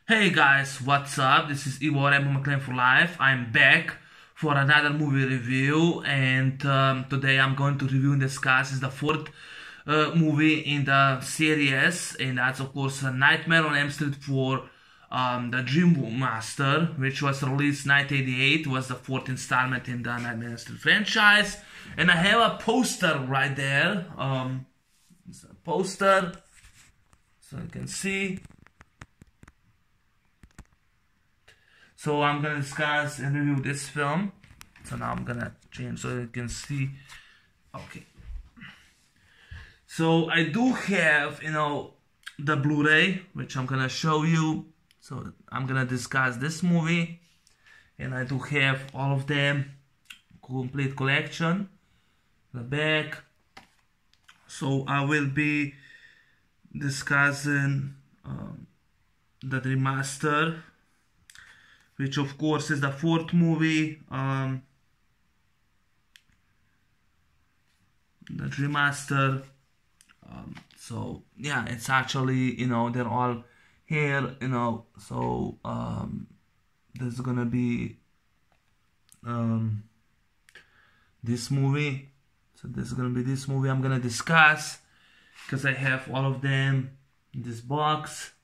Hey guys, what's up? This is Ivo McLean for Life. I'm back for another movie review, and today I'm going to review and discuss is the fourth movie in the series, and that's of course a Nightmare on Elm Street for the Dream Master, which was released 1988, was the fourth installment in the Nightmare on Elm Street franchise. And I have a poster right there. It's a poster, so you can see. So I'm gonna discuss and review this film. So now I'm gonna change so you can see. Okay. So I do have, the Blu-ray, which I'm gonna show you. So I'm gonna discuss this movie, and I do have all of them, complete collection. The back. So I will be discussing the remaster, which of course is the fourth movie, the remaster. So yeah, it's actually, they're all here, so there's gonna be this movie. So this is gonna be this movie I'm gonna discuss, because I have all of them in this box.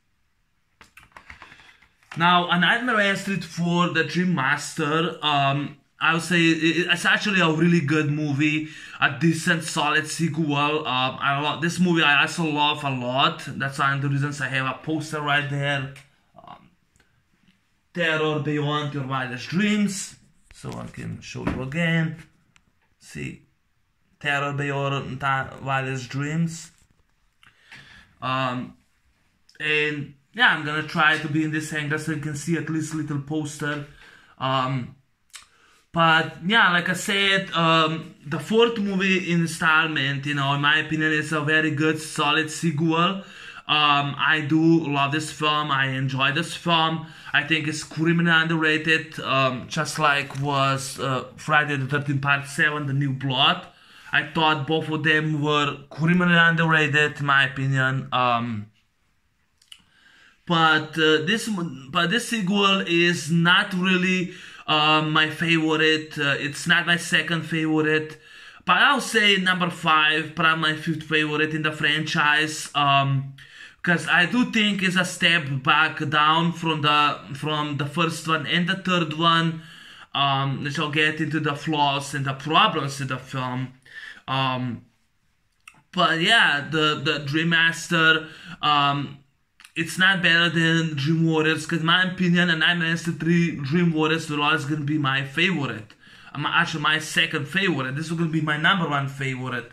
Now, A Nightmare on Elm Street for the Dream Master, I would say it's actually a really good movie, a decent, solid sequel. I love this movie. I also love a lot. That's one of the reasons I have a poster right there. Terror Beyond Your Wildest Dreams. So I can show you again. See, Terror Beyond Wildest Dreams. And yeah, I'm gonna try to be in this angle so you can see at least a little poster. But yeah, like I said, the fourth movie installment, in my opinion, is a very good, solid sequel. I do love this film. I enjoy this film. I think it's criminally underrated, just like was Friday the 13th Part 7, The New Blood. I thought both of them were criminally underrated, in my opinion. But this sequel is not really my favorite. It's not my second favorite, but I'll say number 5, probably my 5th favorite in the franchise. Because I do think it's a step back down from the first one and the third one, which I'll get into the flaws and the problems in the film. But yeah, the Dream Master, it's not better than Dream Warriors, because in my opinion, A Nightmare on Elm Street 3 Dream Warriors will always going to be my favorite. Actually, my second favorite. This is going to be my number 1 favorite.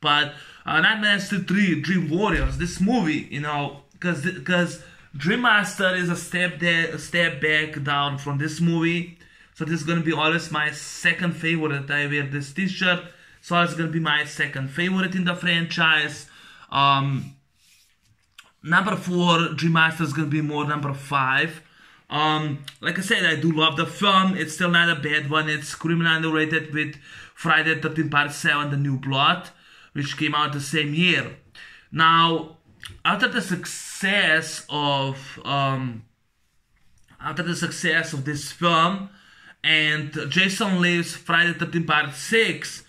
But Nightmare on Elm Street 3 Dream Warriors, this movie, because Dream Master is a step back down from this movie. So this is going to be always my second favorite. I wear this t-shirt, so it's going to be my second favorite in the franchise. Number 4, Dream Master is going to be more number 5. Like I said, I do love the film. It's still not a bad one. It's criminally underrated with Friday the 13th Part 7, The New Blood, which came out the same year. Now, after the success of this film and Jason Lee's Friday the 13th Part 6,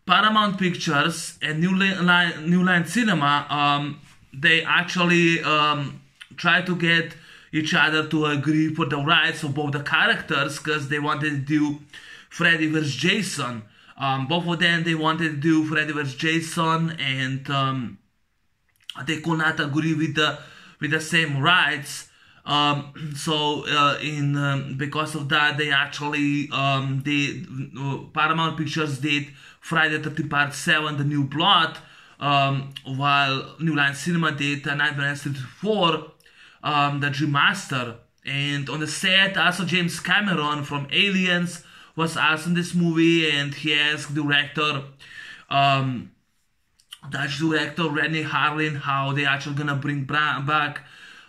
Paramount Pictures and New Line Cinema, they actually tried to get each other to agree for the rights of both the characters, because they wanted to do Freddy vs. Jason. Both of them, they wanted to do Freddy vs. Jason, and they could not agree with the same rights. Because of that, they actually Paramount Pictures did Friday the 13th Part 7, The New Blood, while New Line Cinema did Nightmare on Elm Street 4, The Dream Master. And on the set, also James Cameron from Aliens was also in this movie, and he asked Dutch director Rennie Harlin how they actually gonna bring back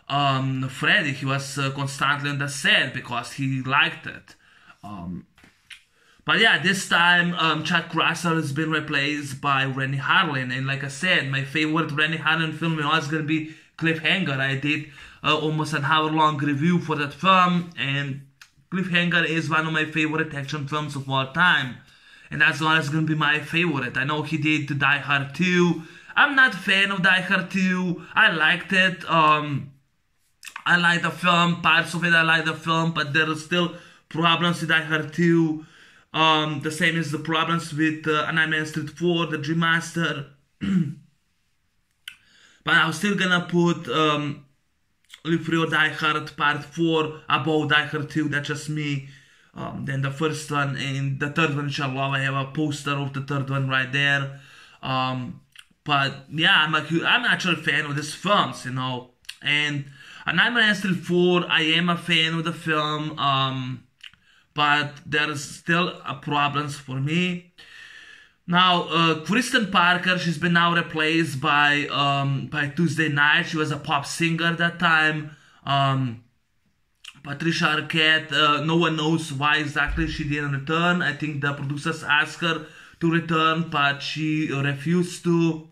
Freddy. He was constantly on the set because he liked it. But yeah, this time Chuck Russell has been replaced by Rennie Harlin, and like I said, my favorite Rennie Harlin film is always gonna be Cliffhanger. I did almost an hour-long review for that film, and Cliffhanger is one of my favorite action films of all time, and that's always going to be my favorite. I know he did Die Hard 2. I'm not a fan of Die Hard 2. I liked it. I like the film, parts of it I like the film, but there are still problems with Die Hard 2. The same as the problems with Elm Street 4, the remaster. But I'm still gonna put Live Free or Die Hard Part 4 above Die Hard 2, that's just me. Then the first one, and the third one, inshallah, I have a poster of the third one right there. But yeah, I'm actually a fan of these films, you know. And Nightmare on Elm Street 4, I am a fan of the film, but there's still problems for me. Now, Kristen Parker, she's been now replaced by Tuesday Night. She was a pop singer at that time. Patricia Arquette, no one knows why exactly she didn't return. I think the producers asked her to return, but she refused to.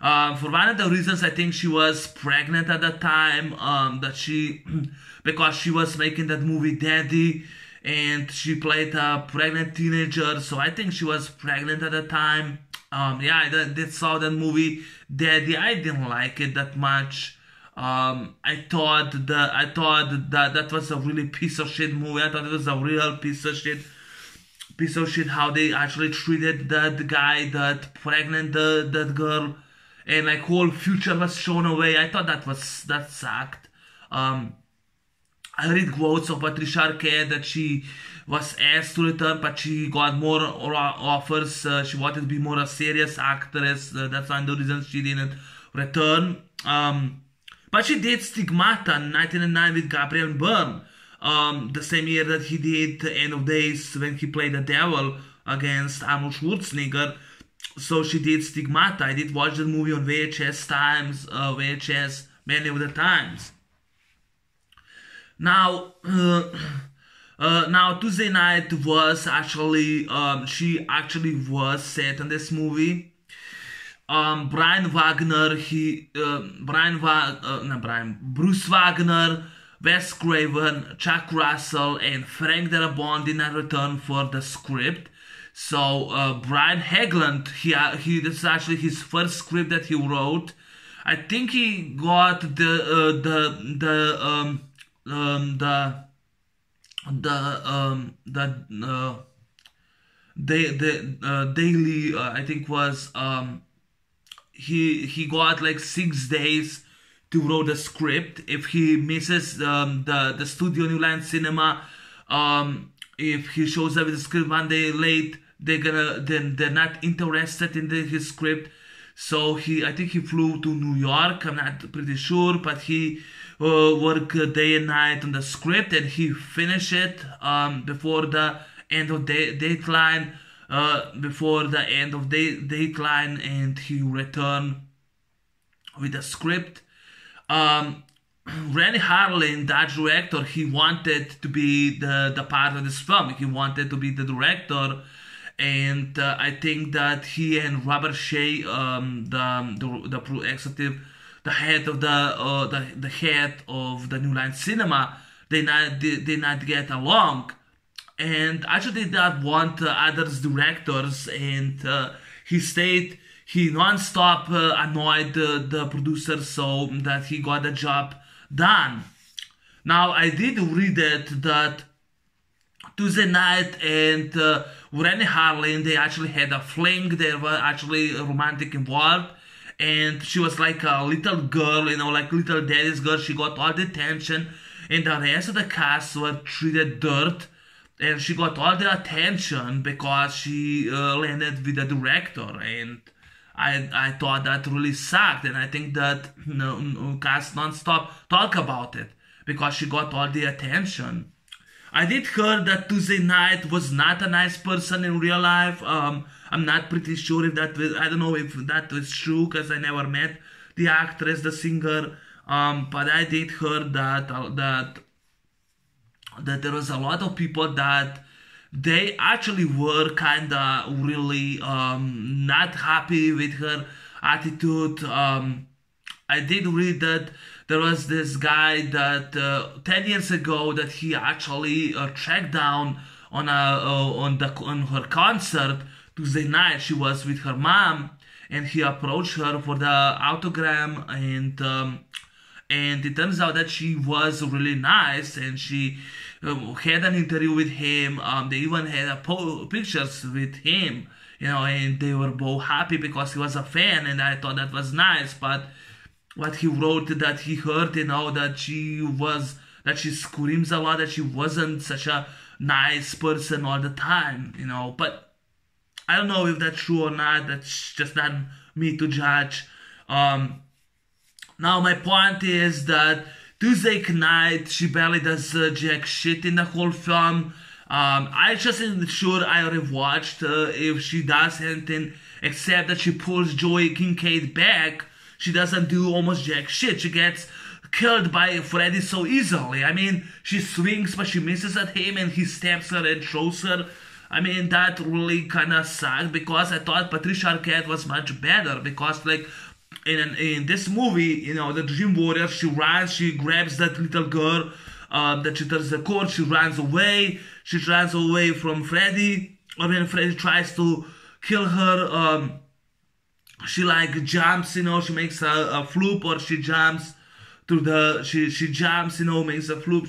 For one of the reasons, I think she was pregnant at that time, because she was making that movie Daddy, and she played a pregnant teenager, so I think she was pregnant at the time. Yeah, I did saw that movie Daddy. I didn't like it that much. I thought that was a really piece of shit movie. I thought it was a real piece of shit how they actually treated that guy, that pregnant that girl, and like whole future was shown away. I thought that sucked. I read quotes of Patricia Arquette that she was asked to return, but she got more offers. She wanted to be more a serious actress. That's one of the reasons she didn't return. But she did Stigmata in 1999 with Gabriel Byrne. The same year that he did End of Days, when he played the devil against Arnold Schwarzenegger. So she did Stigmata. I did watch the movie on VHS many of the times. Now, Tuesday Night was actually, she actually was set in this movie. Bruce Wagner, Wes Craven, Chuck Russell, and Frank Darabont did not return for the script. So Brian Hageland, this is actually his first script that he wrote. I think he got daily, I think was he got like 6 days to write the script. If he misses the studio New Line Cinema, if he shows up with the script 1 day late, they're not interested in his script. So I think he flew to New York. I'm not pretty sure, but he worked day and night on the script, and he finished it before the end of deadline. And he returned with the script. Rennie Harlin, that director, he wanted to be the part of this film. He wanted to be the director. And I think that he and Robert Shea, the executive, the head of the head of the New Line Cinema, they not get along, and actually did not want others directors, and he non-stop annoyed the producer so that he got the job done. Now I did read it that Tuesday Night and Rennie Harlin, they actually had a fling. They were actually romantic involved, and she was like a little girl, you know, like little daddy's girl. She got all the attention, and the rest of the cast were treated dirt, and she got all the attention because she landed with the director, and I thought that really sucked, and I think that cast non-stop talk about it because she got all the attention. I did hear that Tuesday Night was not a nice person in real life. I'm not pretty sure if that was, I don't know if that was true because I never met the actress, the singer. But I did hear that there was a lot of people that they actually were kinda really not happy with her attitude. I did read that there was this guy that 10 years ago that he actually tracked down on her concert Tuesday night. She was with her mom, and he approached her for the autogram, and it turns out that she was really nice, and she had an interview with him. They even had pictures with him, and they were both happy because he was a fan, and I thought that was nice. But what he wrote, that he heard, that she screams a lot, that she wasn't such a nice person all the time, but I don't know if that's true or not. That's just not me to judge. Now my point is that Tuesday night, she barely does jack shit in the whole film. I just isn't sure I would have watched if she does anything except that she pulls Joey Kincaid back. She doesn't do almost jack shit. She gets killed by Freddy so easily. I mean, she swings, but she misses at him, and he stabs her and throws her. I mean, that really kind of sucked, because I thought Patricia Arquette was much better, because like in this movie, the Dream Warrior, she runs, she grabs that little girl that she turns the cord, she runs away from Freddy. When Freddy tries to kill her, she like jumps, she makes a floop, or she jumps through she jumps, makes a floop.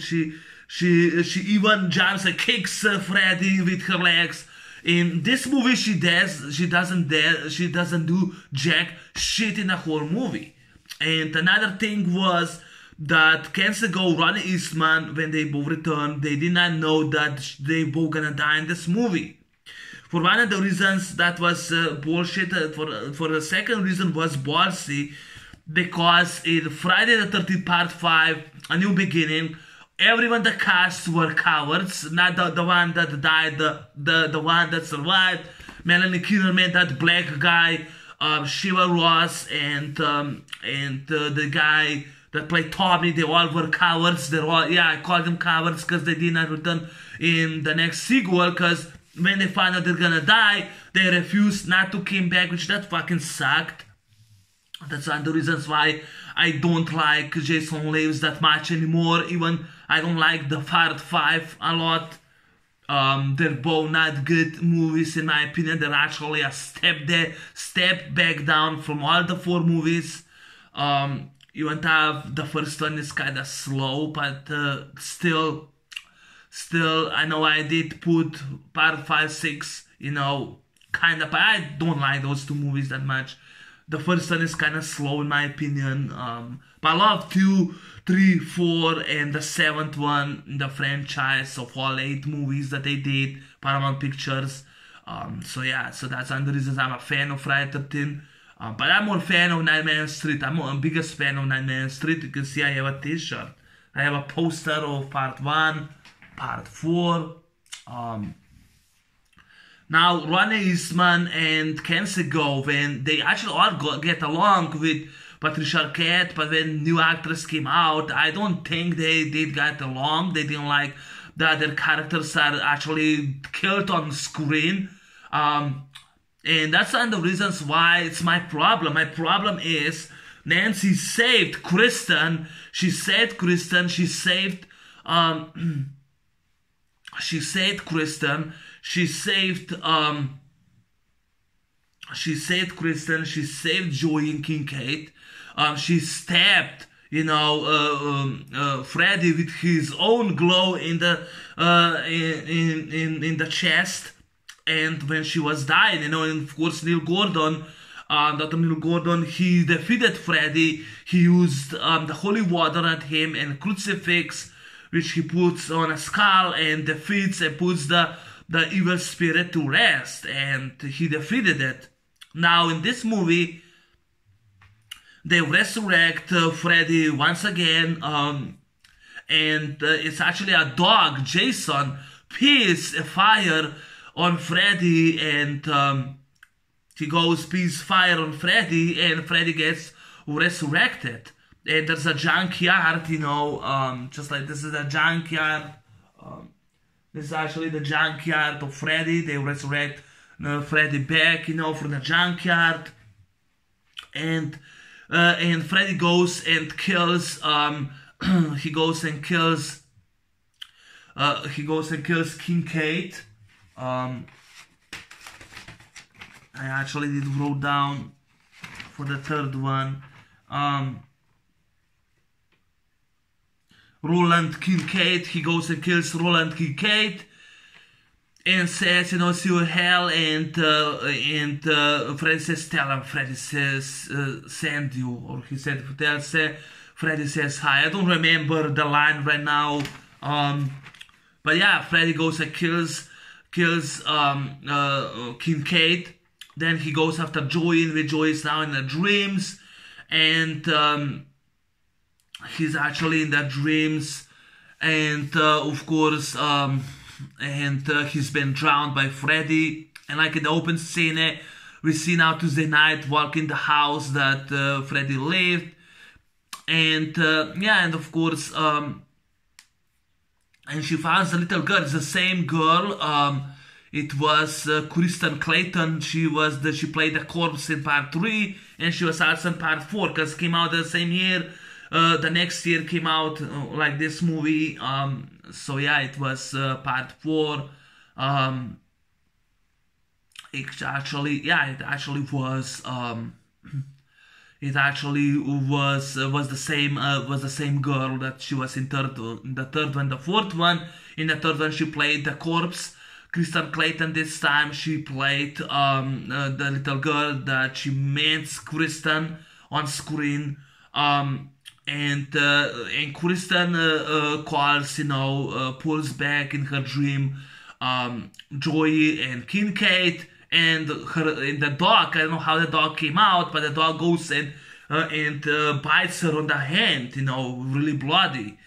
She even jumps and kicks Freddy with her legs. In this movie, she doesn't do jack shit in the whole movie. And another thing was that Kensigo, Ronnie Eastman, when they both returned, they did not know that they both gonna die in this movie. For one of the reasons, that was bullshit. For the second reason was ballsy, because in Friday the 13th Part 5, A New Beginning, everyone the cast were cowards. Not the one that died, the one that survived. Melanie Kinnerman, that black guy, Shiva Ross, and the guy that played Tommy, they all were cowards. I called them cowards because they did not return in the next sequel, because when they found out they're gonna die, they refused not to come back, which that fucking sucked. That's one of the reasons why I don't like Jason Lives that much anymore. Even I don't like the Part 5 a lot. They're both not good movies in my opinion. They're actually a step back down from all the 4 movies. Even though the first one is kind of slow, but still, I know I did put Part 5, 6, kind of, but I don't like those 2 movies that much. The first one is kind of slow in my opinion, but I love 2, 3, 4, and the 7th one in the franchise of all 8 movies that they did, Paramount Pictures. So that's one of the reasons I'm a fan of Friday 13. But I'm more fan of Nightmare on Street. I'm a biggest fan of Nightmare on Street. You can see I have a t-shirt. I have a poster of Part 1, Part 4. Now, Ronnie Eastman and Kensigo, when they actually all get along with Patricia Arquette, but when new actress came out, I don't think they did get along. They didn't like that their characters are actually killed on screen. And that's one of the reasons why it's my problem. My problem is Nancy saved Kristen. She saved Kristen. She saved Kristen. She saved Kristen. She saved Joey and Kincaid. She stabbed, Freddy with his own glow in the in the chest. And when she was dying, and of course Neil Gordon, Dr. Neil Gordon, he defeated Freddy. He used the holy water at him and crucifix, which he puts on a skull and defeats and puts the evil spirit to rest, and he defeated it. Now in this movie, they resurrect Freddy once again, and it's actually a dog, Jason, pees a fire on Freddy, and he pees fire on Freddy, and Freddy gets resurrected. And there's a junkyard, just like this is a junkyard. This is actually the junkyard of Freddy. They resurrect Freddy back, from the junkyard. And and Freddy goes and kills. He goes and kills. Kincaid. I actually did wrote down for the third one. Roland Kincaid. He goes and kills Roland Kincaid and says, you know, see you in hell. And Freddy says, tell him. Freddy says, send you. Or he said, Freddy says hi. I don't remember the line right now. But yeah, Freddy goes and kills Kincaid. Then he goes after Joey, and Joey is now in the dreams, and he's actually in the dreams, and of course, he's been drowned by Freddy. And like in the open scene, we see now Tuesday night walking the house that Freddy lived, and yeah, and of course, and she finds the little girl. It's the same girl. It was Kristen Clayton. She played the corpse in part 3, and she was also in part 4 because it came out the same year. The next year came out like this movie. So yeah, it was part 4. It actually was. It actually was the same girl that she was in the third one, the fourth one. In the third one, she played the corpse. Kristen Clayton this time, she played the little girl that she meets Kristen on screen. And Kristen calls, you know, pulls back in her dream Joey and Kincaid. And the dog, I don't know how the dog came out, but the dog goes and bites her on the hand, you know, really bloody.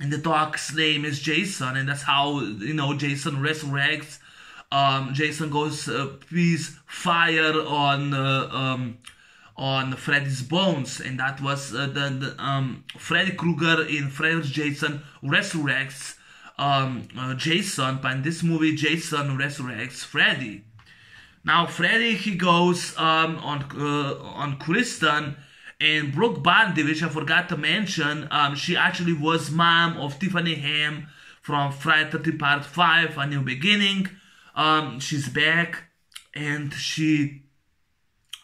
And the dog's name is Jason, and that's how, you know, Jason resurrects. Jason goes, please fire on Freddy's bones, and that was Freddy Krueger in Freddy Jason resurrects Jason, but in this movie Jason resurrects Freddy. Now Freddy, he goes on Kristen, and Brooke Bundy, which I forgot to mention, she actually was mom of Tiffany Ham from Friday 13 Part 5, A New Beginning. She's back, and she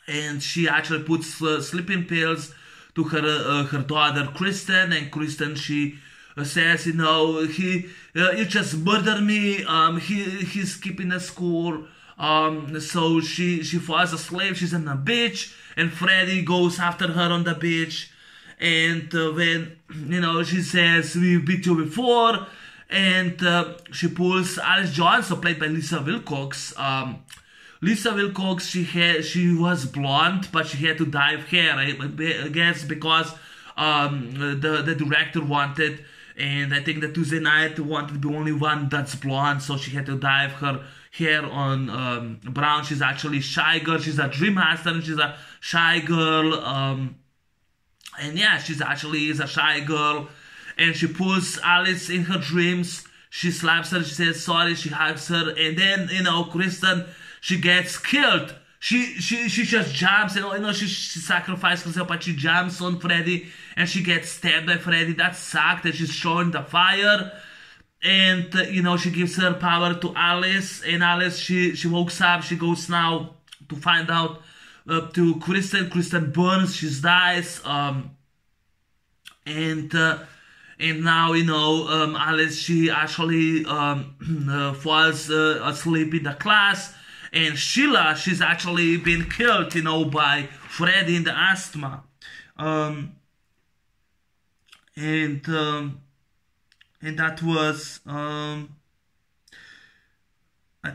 actually puts sleeping pills to her daughter Kristen, and Kristen, she says, you know, you just murdered me. He's keeping the score. So she falls asleep. She's on the beach, and Freddy goes after her on the beach. And when, you know, she says, we beat you before, and she pulls Alice Johnson, played by Lisa Wilcox. Lisa Wilcox, she was blonde, but she had to dye hair, I guess, because the director wanted. And I think that Tuesday night wanted to be only one that's blonde, so she had to dye her hair on brown. She's actually a shy girl. She's a dream master, and she's a shy girl. And yeah, she's actually is a shy girl. And she pulls Alice in her dreams. She slaps her. She says sorry. She hugs her. And then, you know, Kristen, she gets killed. She just jumps, you know, she sacrifices herself, but she jumps on Freddy, and she gets stabbed by Freddy. That sucked, and she's showing the fire. And, you know, she gives her power to Alice, and Alice, she wakes up. She goes now to find out to Kristen. Kristen burns, she dies. And now, you know, Alice, she actually falls asleep in the class. And Sheila, she's actually been killed, you know, by Freddy in the asthma. And that was, I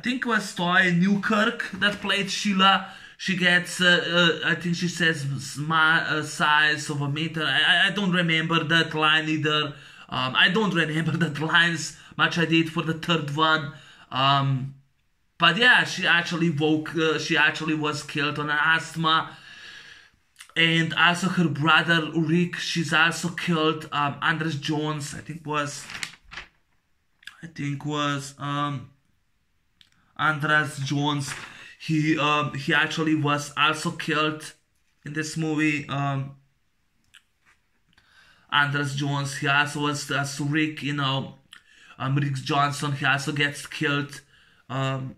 think it was Toy Newkirk that played Sheila. She gets, I think she says, size of a meter. I don't remember that line either. I don't remember that lines much I did for the third one. But yeah, she actually was killed on asthma. And also her brother Rick, she's also killed. Andres Jones, I think was Andres Jones. He actually was also killed. in this movie, Anders Jones, he also was Rick, Rick Johnson, he also gets killed. Um,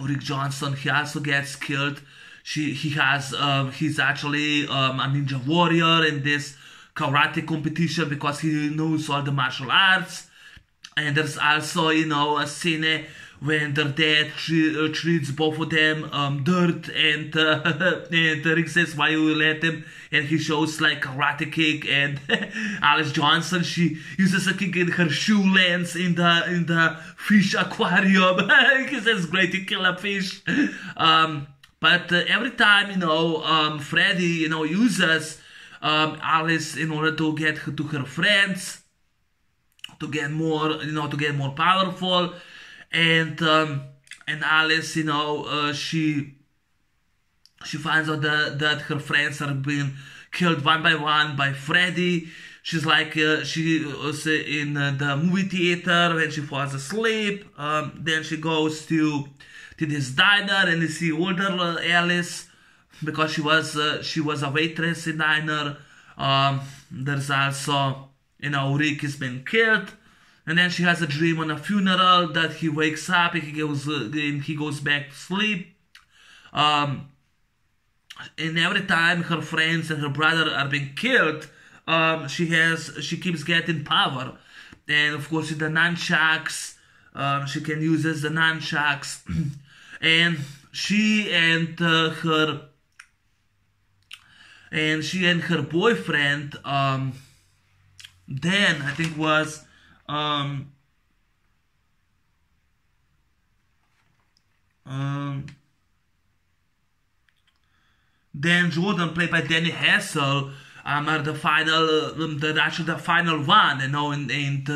Rick Johnson, he also gets killed. He's actually a ninja warrior in this karate competition because he knows all the martial arts. And there's also, a scene when their dad treats both of them dirt, and and Rick says, "Why you let him?" And he shows like karate kick, and Alice Johnson, she uses a kick in her shoe lens in the fish aquarium. He says, "Great, you kill a fish." But every time, Freddy, uses Alice in order to get to her friends, to get more, powerful, and Alice, she finds out that her friends are being killed one by one by Freddy. She's like, she was in the movie theater when she falls asleep. Then she goes to this diner and you see older Alice, because she was a waitress in diner. There's also, Rick has been killed, and then she has a dream on a funeral that he wakes up and he goes back to sleep. And every time her friends and her brother are being killed, she keeps getting power. And of course, with the nunchucks, she can use the nunchucks, and she and her boyfriend, Dan, I think was Dan Jordan, played by Danny Hassel, are the final one, and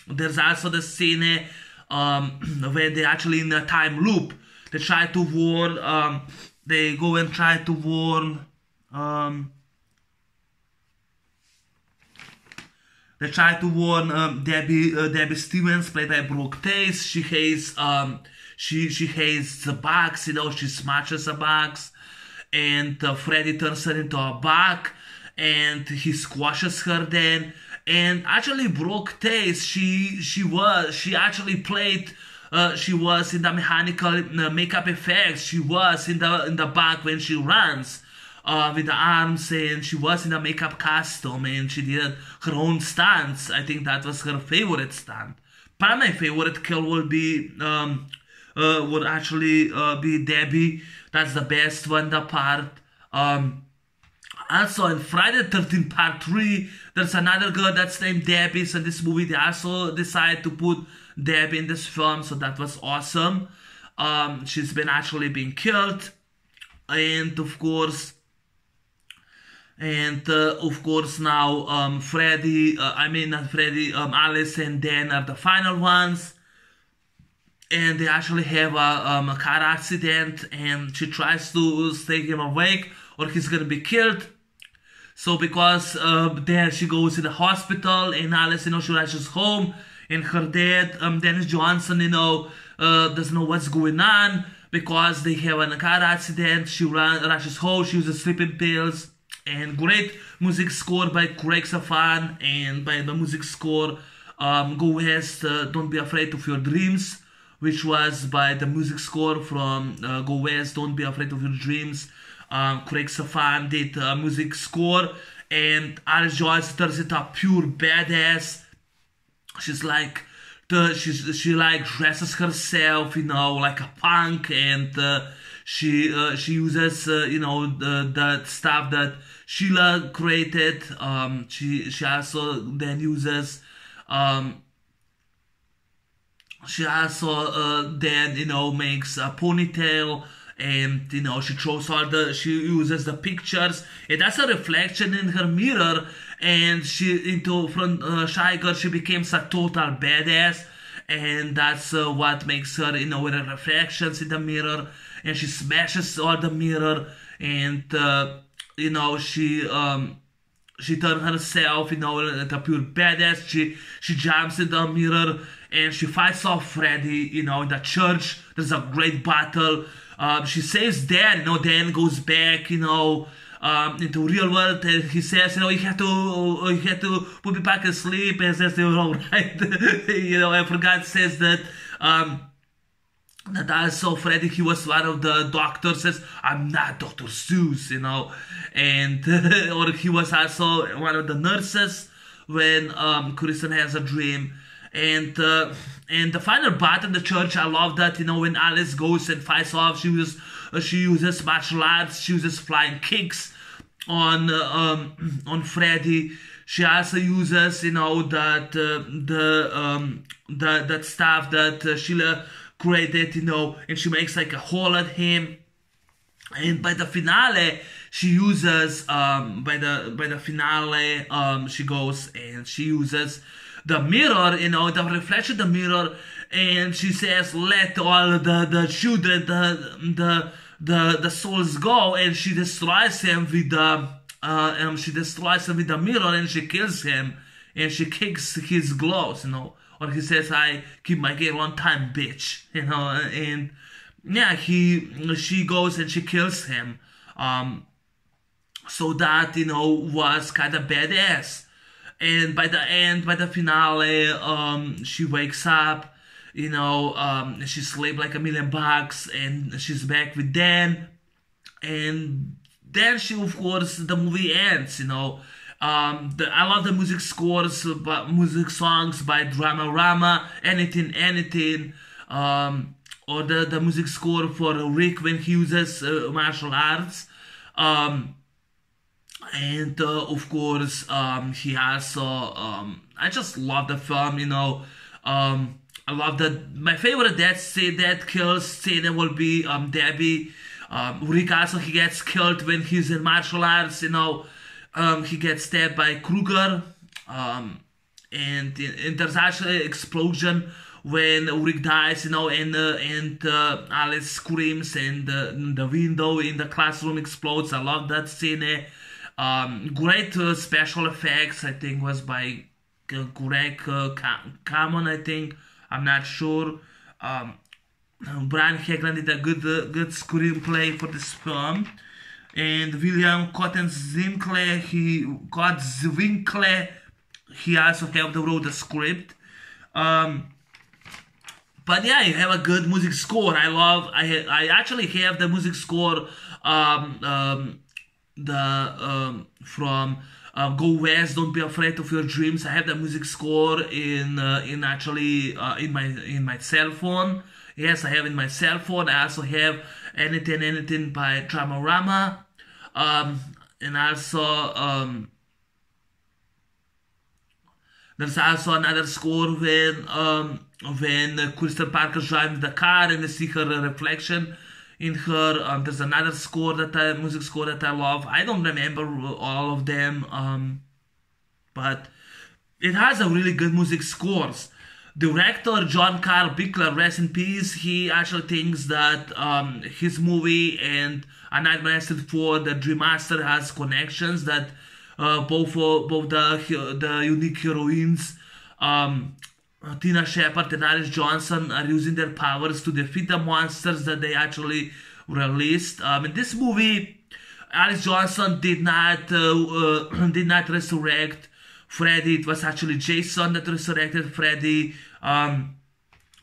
there's also the scene where they actually in a time loop. They try to warn, they go and try to warn, Debbie Stevens, played by Brooke Tace. She hates the bugs, she smashes the bugs, and Freddy turns her into a bug, and he squashes her then. And actually, Brooke Tace, she actually played. She was in the mechanical makeup effects. She was in the back when she runs with the arms, and she was in the makeup costume, and she did her own stunts. I think that was her favorite stunt. But my favorite kill would actually be Debbie. That's the best one. The part. Also, in Friday the 13th Part 3, there's another girl that's named Debbie. So this movie, they also decided to put Debbie in this film, so that was awesome. She's been actually being killed, and of course now Freddy, Alice and Dan are the final ones, and they actually have a car accident, and she tries to stay him awake or he's gonna be killed. So because there she goes to the hospital, and Alice, she rushes home, and her dad, Dennis Johnson, doesn't know what's going on because they have a car accident. She rushes home, she uses sleeping pills, and great music score by Craig Safan, and by the music score, Go West, Don't Be Afraid of Your Dreams, which was by the music score from Go West, Don't Be Afraid of Your Dreams. Craig Safan did music score, and Alice Joyce turns into a pure badass. She's like, she like dresses herself, like a punk, and she uses the stuff that Sheila created. She also then uses makes a ponytail, and she throws she uses the pictures, and that's a reflection in her mirror, and from shy girl she becomes a total badass, and that's what makes her with her reflections in the mirror, and she smashes all the mirror, and she turns herself into a pure badass. She jumps in the mirror, and she fights off Freddy in the church. There's a great battle she saves Dan. Dan goes back, into real world, and he says, you have to put me back asleep, and says, all right. I forgot, says that, that also Freddy, he was one of the doctors, says, I'm not Dr. Seuss, and, or he was also one of the nurses when, Kristen has a dream. And the final battle in the church, I love that, when Alice goes and fights off, she uses martial arts, she uses flying kicks on Freddy. She also uses, that stuff that Sheila created, and she makes like a hole at him. And by the finale, she uses, she goes and she uses the mirror, the reflection of the mirror, and she says, let all the children, the souls go, and she destroys him with the mirror, and she kills him, and she kicks his gloves, or he says, I keep my game on time, bitch, and yeah, she goes and she kills him, so that, was kind of badass. And by the finale, she wakes up, she slept like $1,000,000, and she's back with Dan. And then of course, the movie ends, I love the music scores, music songs by Dramarama, Anything, or the music score for Rick when he uses martial arts. And of course, he also, I just love the film, I love that. My favorite death kills scene will be Debbie. Rick also, he gets killed when he's in martial arts, he gets stabbed by Kruger. And there's actually an explosion when Rick dies, and Alice screams, and the window in the classroom explodes. I love that scene. Great special effects, I think, was by Greg Cameron, I think. I'm not sure. Brian Hegland did a good screenplay for this film. And William Cotton Zwinkle, he also helped wrote the script. But yeah, you have a good music score. I actually have the music score from Go West, Don't Be Afraid of Your Dreams. I have the music score in my cell phone. Yes, I have in my cell phone. I also have Anything by Dramarama, and also there's also another score when Kristen Parker drives the car and they see her reflection in her. There's another score music score that I love. I don't remember all of them, but it has a really good music scores. Director John Carl Bickler, rest in peace, he actually thinks that his movie and A Nightmare on Elm Street 4, the Dream Master, has connections, that both the unique heroines, Tina Shepard and Alice Johnson, are using their powers to defeat the monsters that they actually released. In this movie, Alice Johnson did not resurrect Freddy. It was actually Jason that resurrected Freddy.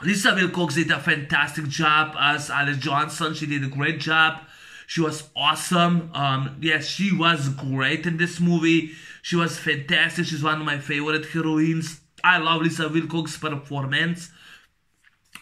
Lisa Wilcox did a fantastic job as Alice Johnson. She did a great job. She was awesome. Yes, she was great in this movie. She was fantastic. She's one of my favorite heroines. I love Lisa Wilcox's performance.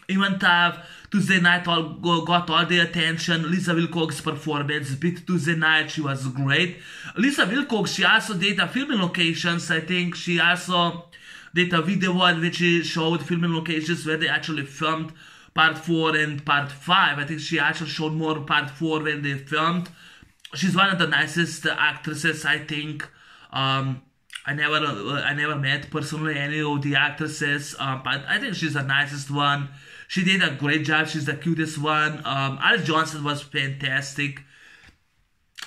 Even though Tuesday Night got all the attention, Lisa Wilcox's performance beat Tuesday Night. She was great. Lisa Wilcox, she also did a filming locations. I think she also did a video in which she showed filming locations where they actually filmed part 4 and part 5. I think she actually showed more part 4 when they filmed. She's one of the nicest actresses, I think. I never met personally any of the actresses, but I think she's the nicest one. She did a great job. She's the cutest one. Alice Johnson was fantastic.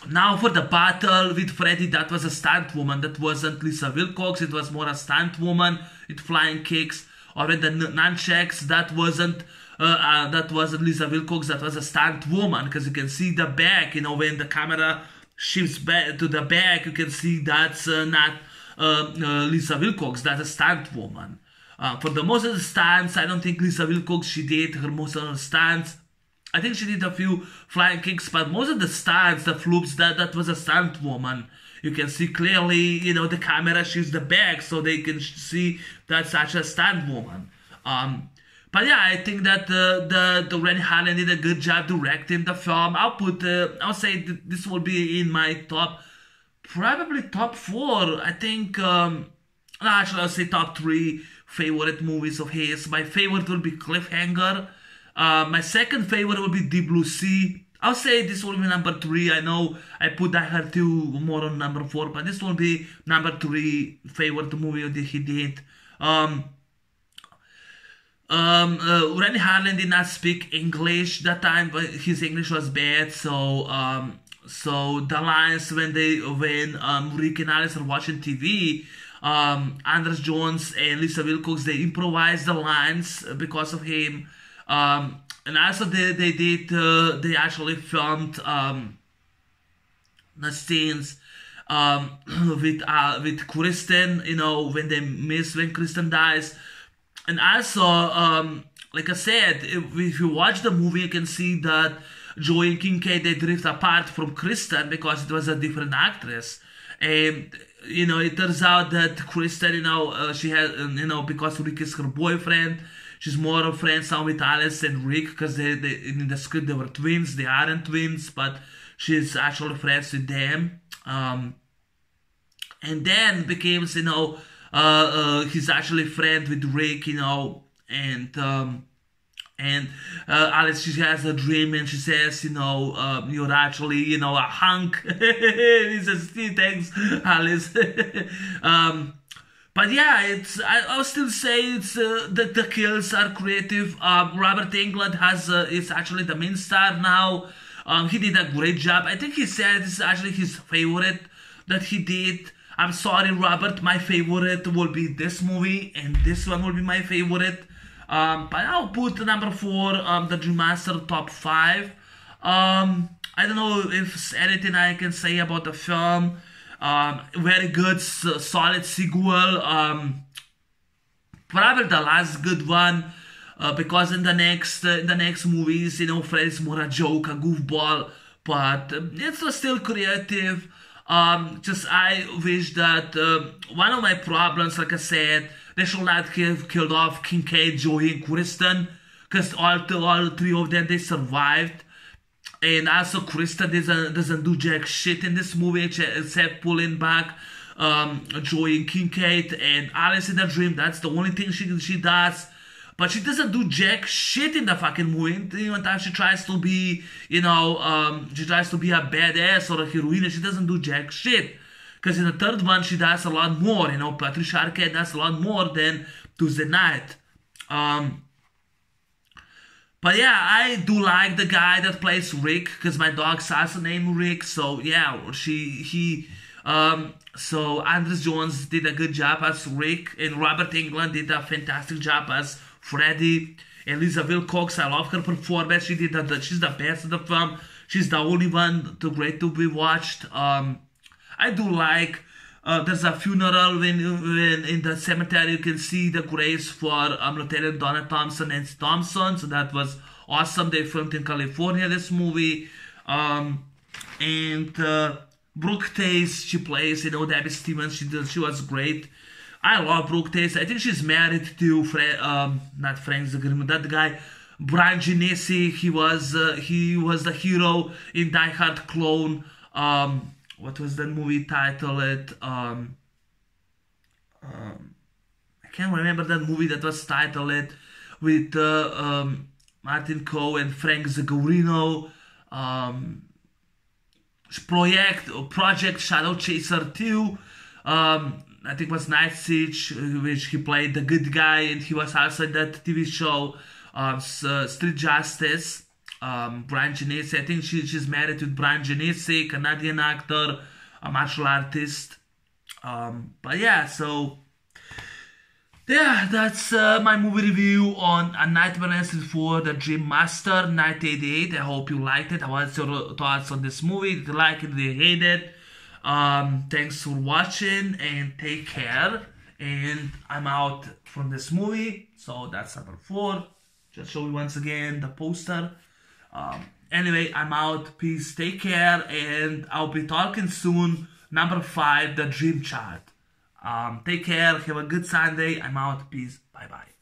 Now for the battle with Freddy, that was a stunt woman. That wasn't Lisa Wilcox. It was more a stunt woman with flying kicks. Or with the nunchucks, that wasn't that was Lisa Wilcox, that was a stunt woman, because you can see the back, when the camera shifts back to the back, you can see that's not Lisa Wilcox, that's a stunt woman. For the most of the stunts, I don't think Lisa Wilcox, she did her most of the stunts. I think she did a few flying kicks, but most of the stunts, the flips, that was a stunt woman. You can see clearly, the camera shifts the back, so they can see that's such a stunt woman. But yeah, I think that the Rennie Harlin did a good job directing the film. I'll say this will be in my probably top 4. I think, actually I'll say top 3 favorite movies of his. My favorite will be Cliffhanger. My second favorite will be Deep Blue Sea. I'll say this will be number 3. I know I put Die Hard 2 more on number 4, but this will be number 3 favorite movie that he did. Rennie Harlin did not speak English that time, but his English was bad, so the lines when Rick and Alice are watching TV, Anders Jones and Lisa Wilcox, they improvised the lines because of him, and also they actually filmed the scenes with Kristen, when Kristen dies. And also, like I said, if you watch the movie, you can see that Joey and Kincaid, they drift apart from Kristen because it was a different actress. And, it turns out that Kristen, she has, because Rick is her boyfriend, she's more of friends now with Alice and Rick, because they in the script they were twins. They aren't twins, but she's actually friends with them. And then becomes, he's actually friend with Rick, and Alice, she has a dream and she says, you're actually, a hunk. He says, thanks, Alice. But yeah, I'll still say it's that the kills are creative. Robert Englund is actually the main star now. He did a great job. I think he said this is actually his favorite that he did. I'm sorry, Robert, my favorite will be this movie, and this one will be my favorite. But I'll put number 4, the Dream Master, top 5. I don't know if anything I can say about the film. Very good, solid sequel. Probably the last good one, because in the next movies, Freddy's more a joke, a goofball, but it's still creative. Just I wish that one of my problems, like I said, they should not have killed off Kincaid, Joey, and Kristen, because all 3 of them, they survived. And also Kristen doesn't do jack shit in this movie except pulling back Joey and Kincaid, and Alice in the Dream. That's the only thing she does. But she doesn't do jack shit in the fucking movie. Even time she tries to be, she tries to be a badass or a heroine, she doesn't do jack shit. Because in the third one, she does a lot more. Patricia Arquette does a lot more than Tuesday Night. But yeah, I do like the guy that plays Rick, because my dog's also named Rick. So yeah, so Anders Jones did a good job as Rick, and Robert Englund did a fantastic job as Freddy. And Lisa Wilcox, I love her performance. She's the best in the film. She's the only one too great to be watched. I do like. There's a funeral when in the cemetery you can see the graves for Lieutenant Donna Thompson and Thompson. So that was awesome. They filmed in California this movie. And Brooke Tace, she plays, Debbie Stevens. She was great. I love Brooke Tace. I think she's married to not Frank Zagreman, that guy, Brian Genesi. He was the hero in Die Hard Clone. What was that movie titled? I can't remember that movie that was titled with Martin Coe and Frank Zagorino. Project Shadow Chaser 2. I think it was Night Siege, which he played the good guy, and he was also in that TV show, Street Justice. Brian Genesi, I think she's married with Brian Genesi, Canadian actor, a martial artist. But yeah, so Yeah, that's my movie review on A Nightmare on Elm Street 4, The Dream Master, 1988. I hope you liked it. What's your thoughts on this movie? Did you like it? Did you hate it? Thanks for watching and take care. And I'm out from this movie. So that's number 4. Just show you once again the poster. Anyway, I'm out. Peace. Take care. And I'll be talking soon. Number 5, The Dream Child. Take care. Have a good Sunday. I'm out. Peace. Bye-bye.